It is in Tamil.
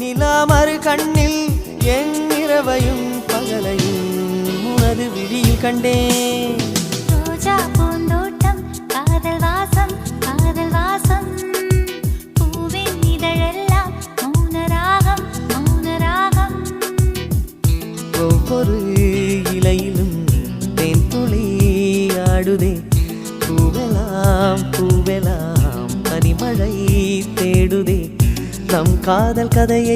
வெண்ணிலா மறு கண்ணில் என் இரவையும் பகலையும் உனது விழியில் கண்டேன். ரோஜா பூந்தோட்டம் காதல் வாசம் காதல் வாசம் பூவின் இதழெல்லாம் மௌனராகம் மௌனராகம். ஒவ்வொரு இலையிலும் தேன் துளி ஆடுதே. பூவெல்லாம் பூவெல்லாம் பனிமழை தேடுதே. நம் காதல் கதையை